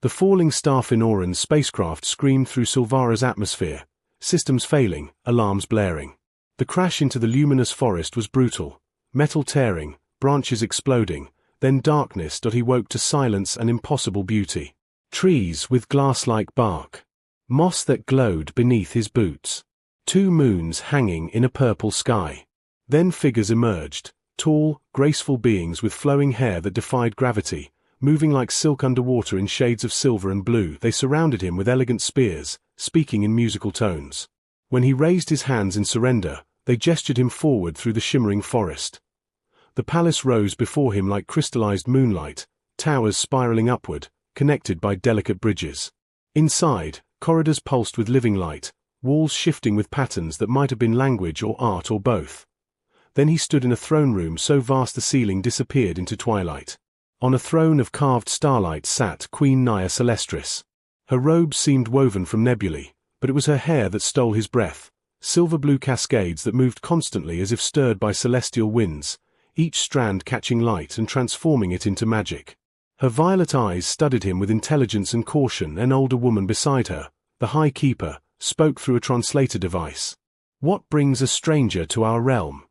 The falling star Finoran's spacecraft screamed through Silvara's atmosphere, systems failing, alarms blaring. The crash into the luminous forest was brutal, metal tearing, branches exploding, then darkness. He woke to silence and impossible beauty. Trees with glass-like bark. Moss that glowed beneath his boots. 2 moons hanging in a purple sky. Then figures emerged, tall, graceful beings with flowing hair that defied gravity, moving like silk underwater in shades of silver and blue. They surrounded him with elegant spears, speaking in musical tones. When he raised his hands in surrender, they gestured him forward through the shimmering forest. The palace rose before him like crystallized moonlight, towers spiraling upward, connected by delicate bridges. Inside, corridors pulsed with living light, walls shifting with patterns that might have been language or art or both. Then he stood in a throne room so vast the ceiling disappeared into twilight. On a throne of carved starlight sat Queen Naya Celestris. Her robes seemed woven from nebulae, but it was her hair that stole his breath, silver-blue cascades that moved constantly as if stirred by celestial winds, each strand catching light and transforming it into magic. Her violet eyes studied him with intelligence and caution. An older woman beside her, the High Keeper, spoke through a translator device. "What brings a stranger to our realm?"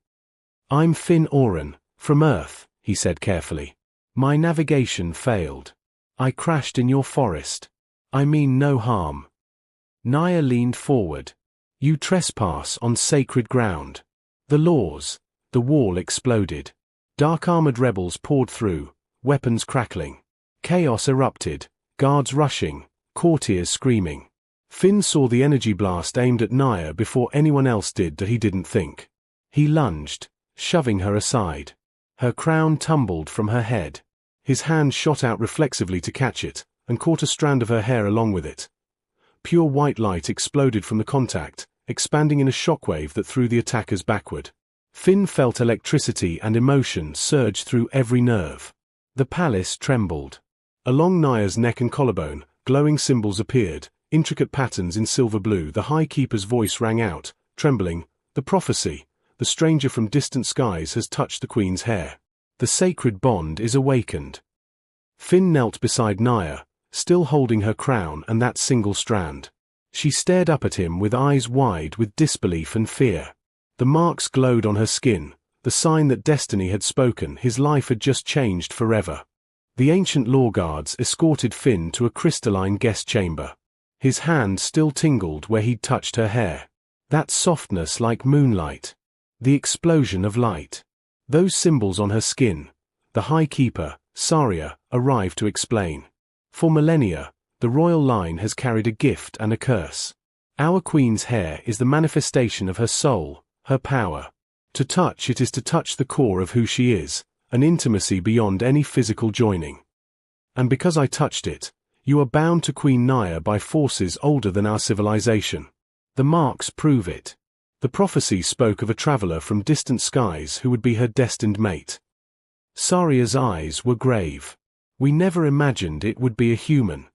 "I'm Fin Oran, from Earth," he said carefully. "My navigation failed. I crashed in your forest. I mean no harm." Naya leaned forward. "You trespass on sacred ground. The laws." The wall exploded. Dark-armored rebels poured through, weapons crackling. Chaos erupted, guards rushing, courtiers screaming. Finn saw the energy blast aimed at Naya before anyone else did. He didn't think. He lunged, shoving her aside. Her crown tumbled from her head. His hand shot out reflexively to catch it, and caught a strand of her hair along with it. Pure white light exploded from the contact, expanding in a shockwave that threw the attackers backward. Finn felt electricity and emotion surge through every nerve. The palace trembled. Along Naya's neck and collarbone, glowing symbols appeared, intricate patterns in silver blue. The High Keeper's voice rang out, trembling, "The prophecy, the stranger from distant skies has touched the Queen's hair. The sacred bond is awakened." Finn knelt beside Naya, still holding her crown and that single strand. She stared up at him with eyes wide with disbelief and fear. The marks glowed on her skin, the sign that destiny had spoken. His life had just changed forever. The ancient law guards escorted Finn to a crystalline guest chamber. His hand still tingled where he'd touched her hair. That softness like moonlight. The explosion of light. Those symbols on her skin. The High Keeper, Saria, arrived to explain. For millennia, the royal line has carried a gift and a curse. Our Queen's hair is the manifestation of her soul, her power. To touch it is to touch the core of who she is, an intimacy beyond any physical joining. And because I touched it, you are bound to Queen Naya by forces older than our civilization. The marks prove it. The prophecy spoke of a traveler from distant skies who would be her destined mate. Saria's eyes were grave. We never imagined it would be a human.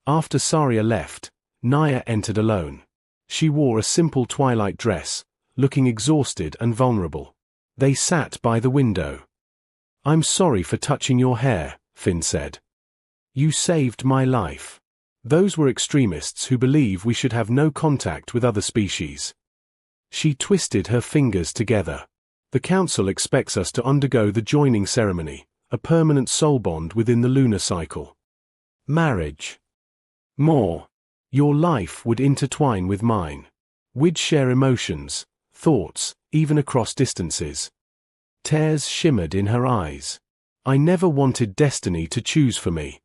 After Saria left, Naya entered alone. She wore a simple twilight dress, looking exhausted and vulnerable. They sat by the window. "I'm sorry for touching your hair," Finn said. "You saved my life." Those were extremists who believe we should have no contact with other species. She twisted her fingers together. "The Council expects us to undergo the joining ceremony, a permanent soul bond within the lunar cycle. Marriage. More. Your life would intertwine with mine. We'd share emotions, thoughts, even across distances." Tears shimmered in her eyes. "I never wanted destiny to choose for me."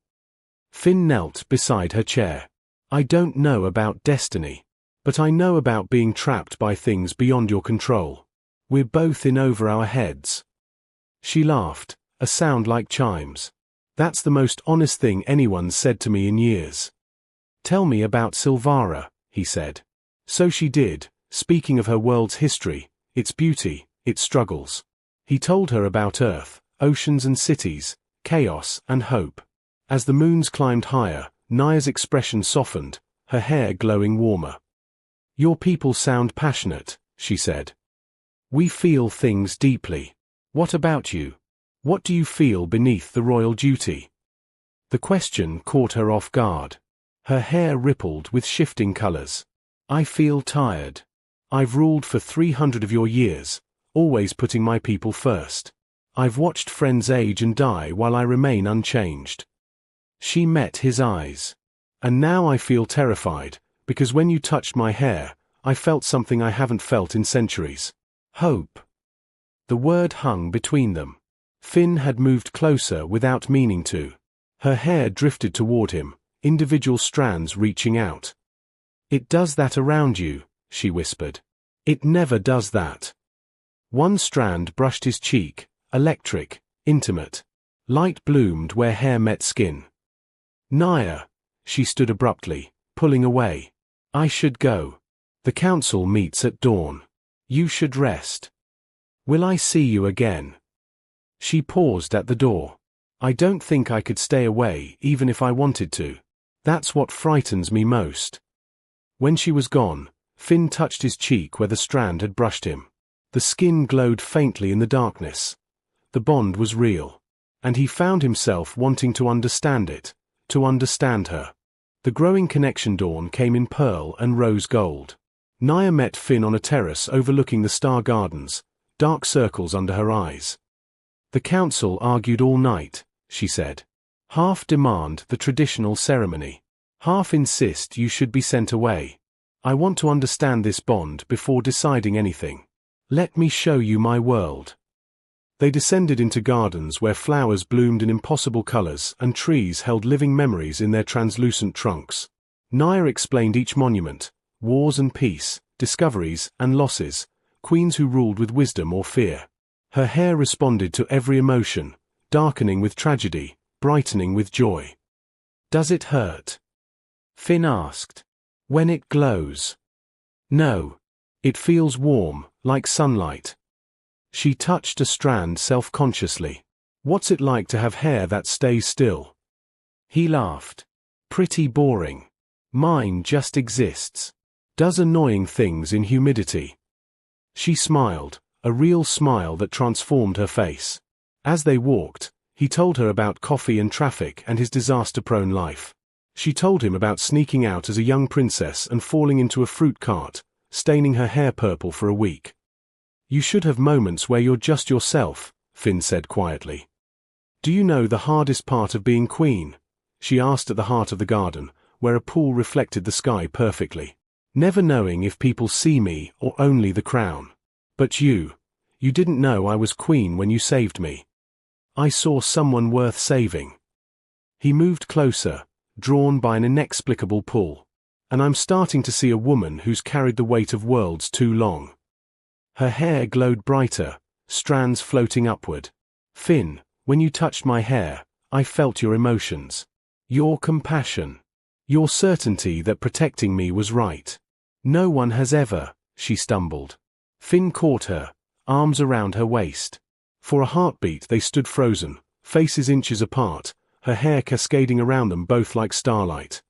Finn knelt beside her chair. "I don't know about destiny. But I know about being trapped by things beyond your control. We're both in over our heads." She laughed, a sound like chimes. "That's the most honest thing anyone's said to me in years." "Tell me about Silvara," he said. So she did, speaking of her world's history, its beauty, its struggles. He told her about Earth, oceans and cities, chaos and hope. As the moons climbed higher, Naya's expression softened, her hair glowing warmer. "Your people sound passionate," she said. "We feel things deeply. What about you? What do you feel beneath the royal duty?" The question caught her off guard. Her hair rippled with shifting colors. I feel tired. I've ruled for 300 of your years, always putting my people first. I've watched friends age and die while I remain unchanged. She met his eyes. And now I feel terrified, because when you touched my hair, I felt something I haven't felt in centuries. Hope. The word hung between them. Finn had moved closer without meaning to. Her hair drifted toward him, individual strands reaching out. It does that around you, she whispered. It never does that. One strand brushed his cheek, electric, intimate. Light bloomed where hair met skin. Naya, she stood abruptly, pulling away. I should go. The council meets at dawn. You should rest. Will I see you again? She paused at the door. I don't think I could stay away even if I wanted to. That's what frightens me most. When she was gone, Finn touched his cheek where the strand had brushed him. The skin glowed faintly in the darkness. The bond was real. And he found himself wanting to understand it, to understand her. The growing connection dawn came in pearl and rose gold. Naya met Finn on a terrace overlooking the star gardens, dark circles under her eyes. The council argued all night, she said. Half demand the traditional ceremony. Half insist you should be sent away. I want to understand this bond before deciding anything. Let me show you my world. They descended into gardens where flowers bloomed in impossible colors and trees held living memories in their translucent trunks. Naya explained each monument, wars and peace, discoveries and losses, queens who ruled with wisdom or fear. Her hair responded to every emotion, darkening with tragedy, brightening with joy. Does it hurt? Finn asked. When it glows. No. It feels warm, like sunlight. She touched a strand self-consciously. What's it like to have hair that stays still? He laughed. Pretty boring. Mine just exists. Does annoying things in humidity. She smiled, a real smile that transformed her face. As they walked, he told her about coffee and traffic and his disaster-prone life. She told him about sneaking out as a young princess and falling into a fruit cart, staining her hair purple for a week. You should have moments where you're just yourself, Finn said quietly. Do you know the hardest part of being queen? She asked at the heart of the garden, where a pool reflected the sky perfectly. Never knowing if people see me or only the crown. But you didn't know I was queen when you saved me. I saw someone worth saving. He moved closer, drawn by an inexplicable pull. And I'm starting to see a woman who's carried the weight of worlds too long. Her hair glowed brighter, strands floating upward. Finn, when you touched my hair, I felt your emotions. Your compassion. Your certainty that protecting me was right. No one has ever, she stumbled. Finn caught her, arms around her waist. For a heartbeat they stood frozen, faces inches apart, her hair cascading around them both like starlight.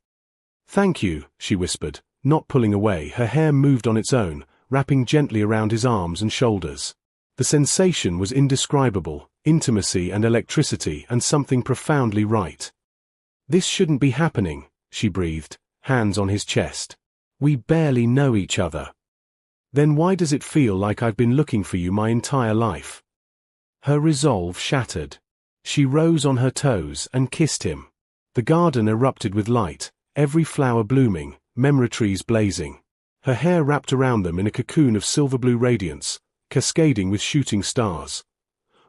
Thank you, she whispered, not pulling away. Her hair moved on its own, wrapping gently around his arms and shoulders. The sensation was indescribable, intimacy and electricity and something profoundly right. This shouldn't be happening, she breathed, hands on his chest. We barely know each other. Then why does it feel like I've been looking for you my entire life? Her resolve shattered. She rose on her toes and kissed him. The garden erupted with light, every flower blooming, memory trees blazing. Her hair wrapped around them in a cocoon of silver-blue radiance, cascading with shooting stars.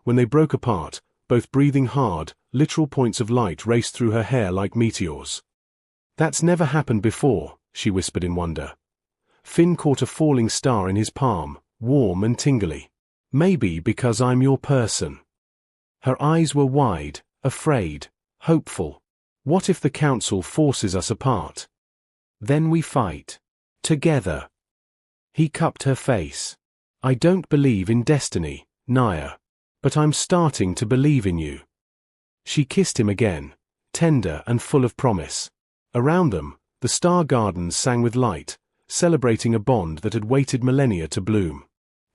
When they broke apart, both breathing hard, literal points of light raced through her hair like meteors. That's never happened before, she whispered in wonder. Finn caught a falling star in his palm, warm and tingly. Maybe because I'm your person. Her eyes were wide, afraid, hopeful. What if the council forces us apart? Then we fight. Together. He cupped her face. I don't believe in destiny, Naya. But I'm starting to believe in you. She kissed him again, tender and full of promise. Around them, the star gardens sang with light, celebrating a bond that had waited millennia to bloom.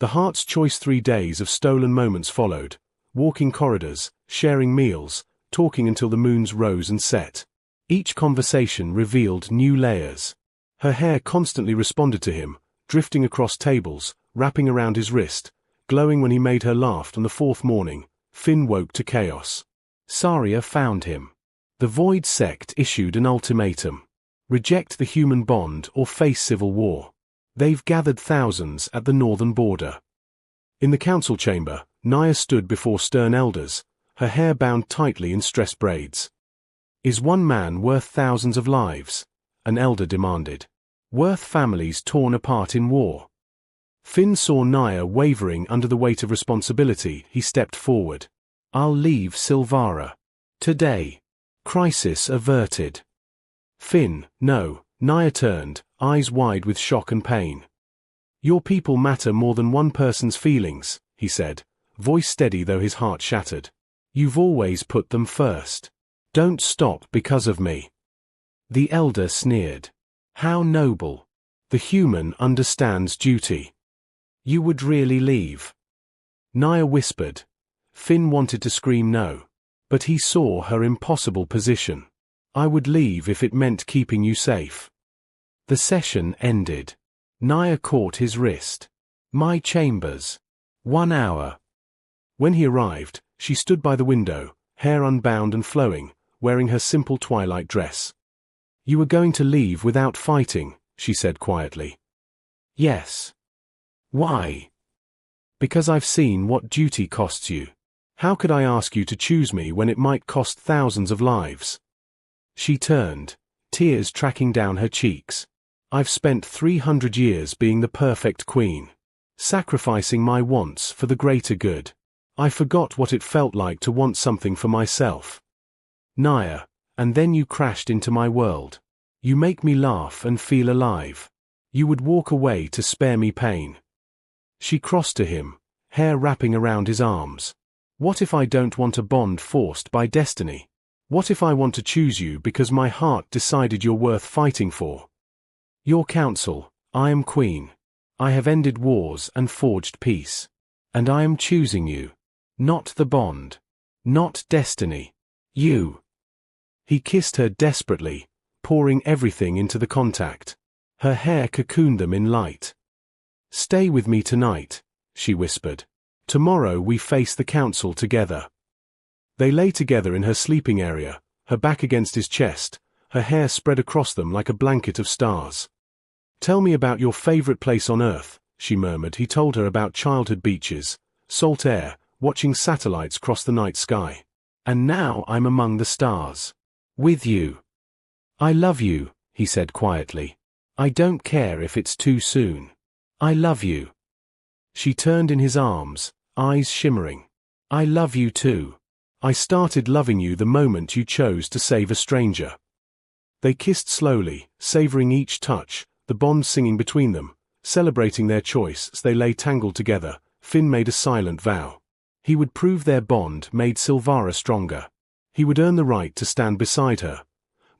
The heart's choice 3 days of stolen moments followed, walking corridors, sharing meals, talking until the moons rose and set. Each conversation revealed new layers. Her hair constantly responded to him, drifting across tables, wrapping around his wrist, glowing when he made her laugh. On the fourth morning, Finn woke to chaos. Saria found him. The Void sect issued an ultimatum. Reject the human bond or face civil war. They've gathered thousands at the northern border. In the council chamber, Naya stood before stern elders, her hair bound tightly in stress braids. Is one man worth thousands of lives? An elder demanded. Worth families torn apart in war? Finn saw Naya wavering under the weight of responsibility. He stepped forward. I'll leave Silvara. Today. Crisis averted. Finn, no. Naya turned, eyes wide with shock and pain. Your people matter more than one person's feelings, he said, voice steady though his heart shattered. You've always put them first. Don't stop because of me. The elder sneered. How noble. The human understands duty. You would really leave? Naya whispered. Finn wanted to scream no. But he saw her impossible position. I would leave if it meant keeping you safe. The session ended. Naya caught his wrist. My chambers. 1 hour. When he arrived, she stood by the window, hair unbound and flowing, wearing her simple twilight dress. You were going to leave without fighting, she said quietly. Yes. Why? Because I've seen what duty costs you. How could I ask you to choose me when it might cost thousands of lives? She turned, tears tracking down her cheeks. I've spent 300 years being the perfect queen, sacrificing my wants for the greater good. I forgot what it felt like to want something for myself. Naya, and then you crashed into my world. You make me laugh and feel alive. You would walk away to spare me pain. She crossed to him, hair wrapping around his arms. What if I don't want a bond forced by destiny? What if I want to choose you because my heart decided you're worth fighting for? Your counsel, I am queen. I have ended wars and forged peace. And I am choosing you. Not the bond. Not destiny. You. He kissed her desperately, pouring everything into the contact. Her hair cocooned them in light. Stay with me tonight, she whispered. Tomorrow we face the council together. They lay together in her sleeping area, her back against his chest, her hair spread across them like a blanket of stars. Tell me about your favorite place on Earth, she murmured. He told her about childhood beaches, salt air, watching satellites cross the night sky. And now I'm among the stars. With you. I love you, he said quietly. I don't care if it's too soon. I love you. She turned in his arms, eyes shimmering. I love you too. I started loving you the moment you chose to save a stranger. They kissed slowly, savoring each touch, the bond singing between them, celebrating their choice as they lay tangled together. Finn made a silent vow. He would prove their bond made Silvara stronger. He would earn the right to stand beside her,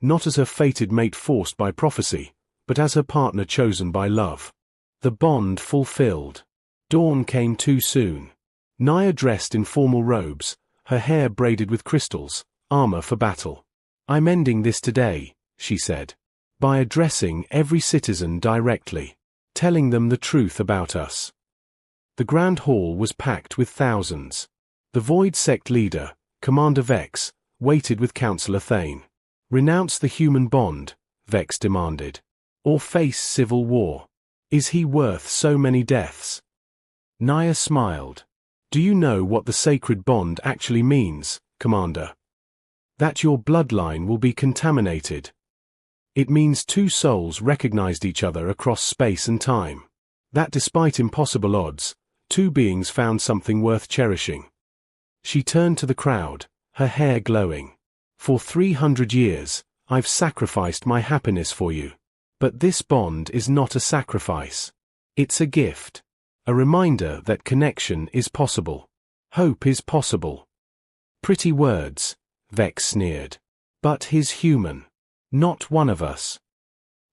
not as her fated mate forced by prophecy, but as her partner chosen by love. The bond fulfilled. Dawn came too soon. Naya dressed in formal robes, her hair braided with crystals, armor for battle. I'm ending this today, she said, by addressing every citizen directly, telling them the truth about us. The grand hall was packed with thousands. The Void sect leader, Commander Vex, waited with Councillor Thane. Renounce the human bond, Vex demanded, or face civil war. Is he worth so many deaths? Naya smiled. Do you know what the sacred bond actually means, Commander? That your bloodline will be contaminated. It means two souls recognized each other across space and time. That despite impossible odds, two beings found something worth cherishing. She turned to the crowd, her hair glowing. For 300 years, I've sacrificed my happiness for you. But this bond is not a sacrifice. It's a gift. A reminder that connection is possible. Hope is possible. Pretty words, Vex sneered. But he's human. Not one of us.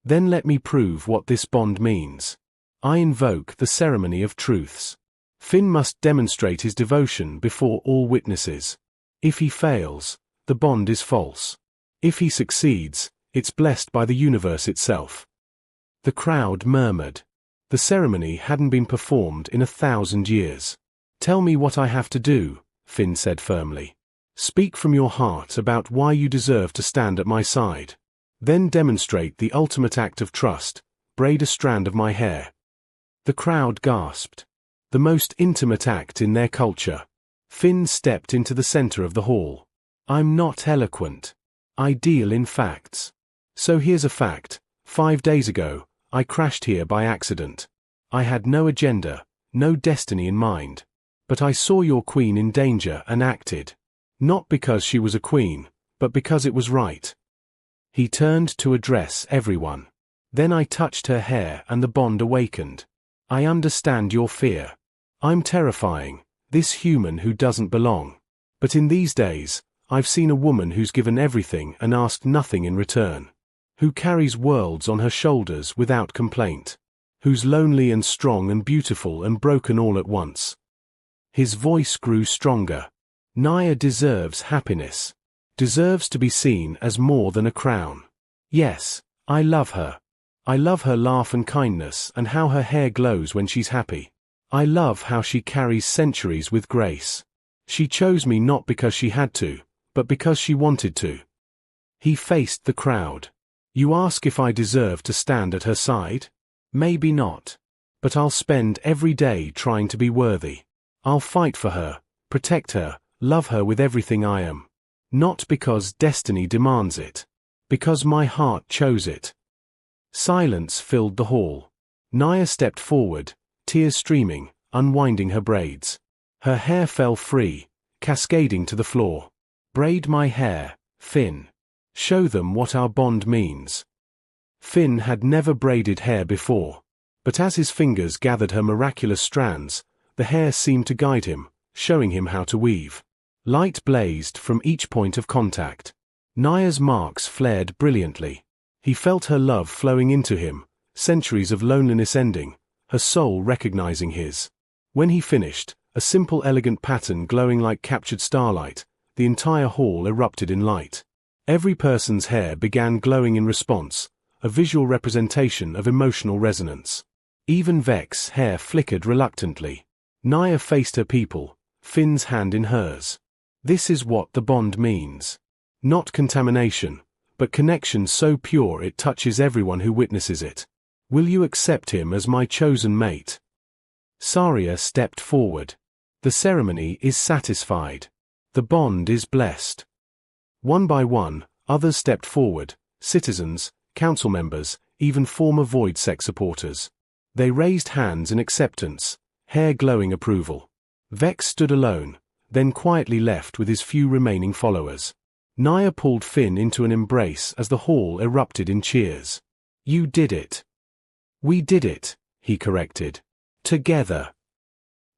Then let me prove what this bond means. I invoke the ceremony of truths. Finn must demonstrate his devotion before all witnesses. If he fails, the bond is false. If he succeeds, it's blessed by the universe itself. The crowd murmured. The ceremony hadn't been performed in 1,000 years. Tell me what I have to do, Finn said firmly. Speak from your heart about why you deserve to stand at my side. Then demonstrate the ultimate act of trust, braid a strand of my hair. The crowd gasped. The most intimate act in their culture. Finn stepped into the center of the hall. I'm not eloquent. I deal in facts. So here's a fact. 5 days ago, I crashed here by accident. I had no agenda, no destiny in mind. But I saw your queen in danger and acted. Not because she was a queen, but because it was right. He turned to address everyone. Then I touched her hair and the bond awakened. I understand your fear. I'm terrifying, this human who doesn't belong. But in these days, I've seen a woman who's given everything and asked nothing in return. Who carries worlds on her shoulders without complaint. Who's lonely and strong and beautiful and broken all at once. His voice grew stronger. Naya deserves happiness. Deserves to be seen as more than a crown. Yes, I love her. I love her laugh and kindness and how her hair glows when she's happy. I love how she carries centuries with grace. She chose me not because she had to, but because she wanted to. He faced the crowd. You ask if I deserve to stand at her side? Maybe not. But I'll spend every day trying to be worthy. I'll fight for her, protect her, love her with everything I am. Not because destiny demands it. Because my heart chose it. Silence filled the hall. Naya stepped forward, tears streaming, unwinding her braids. Her hair fell free, cascading to the floor. Braid my hair, Finn. Show them what our bond means. Finn had never braided hair before. But as his fingers gathered her miraculous strands, the hair seemed to guide him, showing him how to weave. Light blazed from each point of contact. Naya's marks flared brilliantly. He felt her love flowing into him, centuries of loneliness ending, her soul recognizing his. When he finished, a simple elegant pattern glowing like captured starlight, the entire hall erupted in light. Every person's hair began glowing in response, a visual representation of emotional resonance. Even Vex's hair flickered reluctantly. Naya faced her people, Finn's hand in hers. This is what the bond means. Not contamination, but connection so pure it touches everyone who witnesses it. Will you accept him as my chosen mate? Saria stepped forward. The ceremony is satisfied. The bond is blessed. One by one, others stepped forward, citizens, council members, even former Void Sect supporters. They raised hands in acceptance, hair glowing approval. Vex stood alone, then quietly left with his few remaining followers. Naya pulled Finn into an embrace as the hall erupted in cheers. You did it. We did it, he corrected. Together.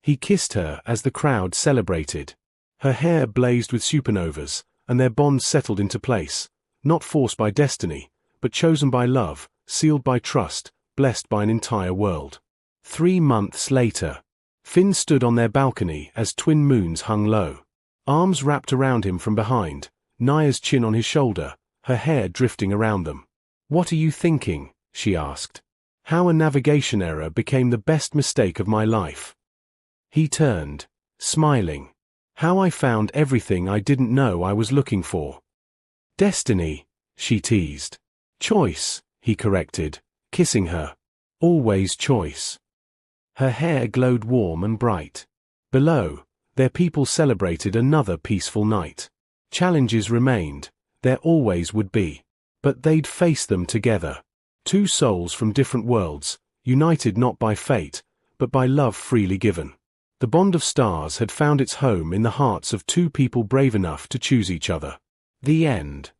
He kissed her as the crowd celebrated. Her hair blazed with supernovas, and their bond settled into place, not forced by destiny, but chosen by love, sealed by trust, blessed by an entire world. 3 months later, Finn stood on their balcony as twin moons hung low. Arms wrapped around him from behind, Naya's chin on his shoulder, her hair drifting around them. What are you thinking? She asked. How a navigation error became the best mistake of my life. He turned, smiling. How I found everything I didn't know I was looking for. Destiny, she teased. Choice, he corrected, kissing her. Always choice. Her hair glowed warm and bright. Below, their people celebrated another peaceful night. Challenges remained, there always would be. But they'd face them together. 2 souls from different worlds, united not by fate, but by love freely given. The bond of stars had found its home in the hearts of 2 people brave enough to choose each other. The end.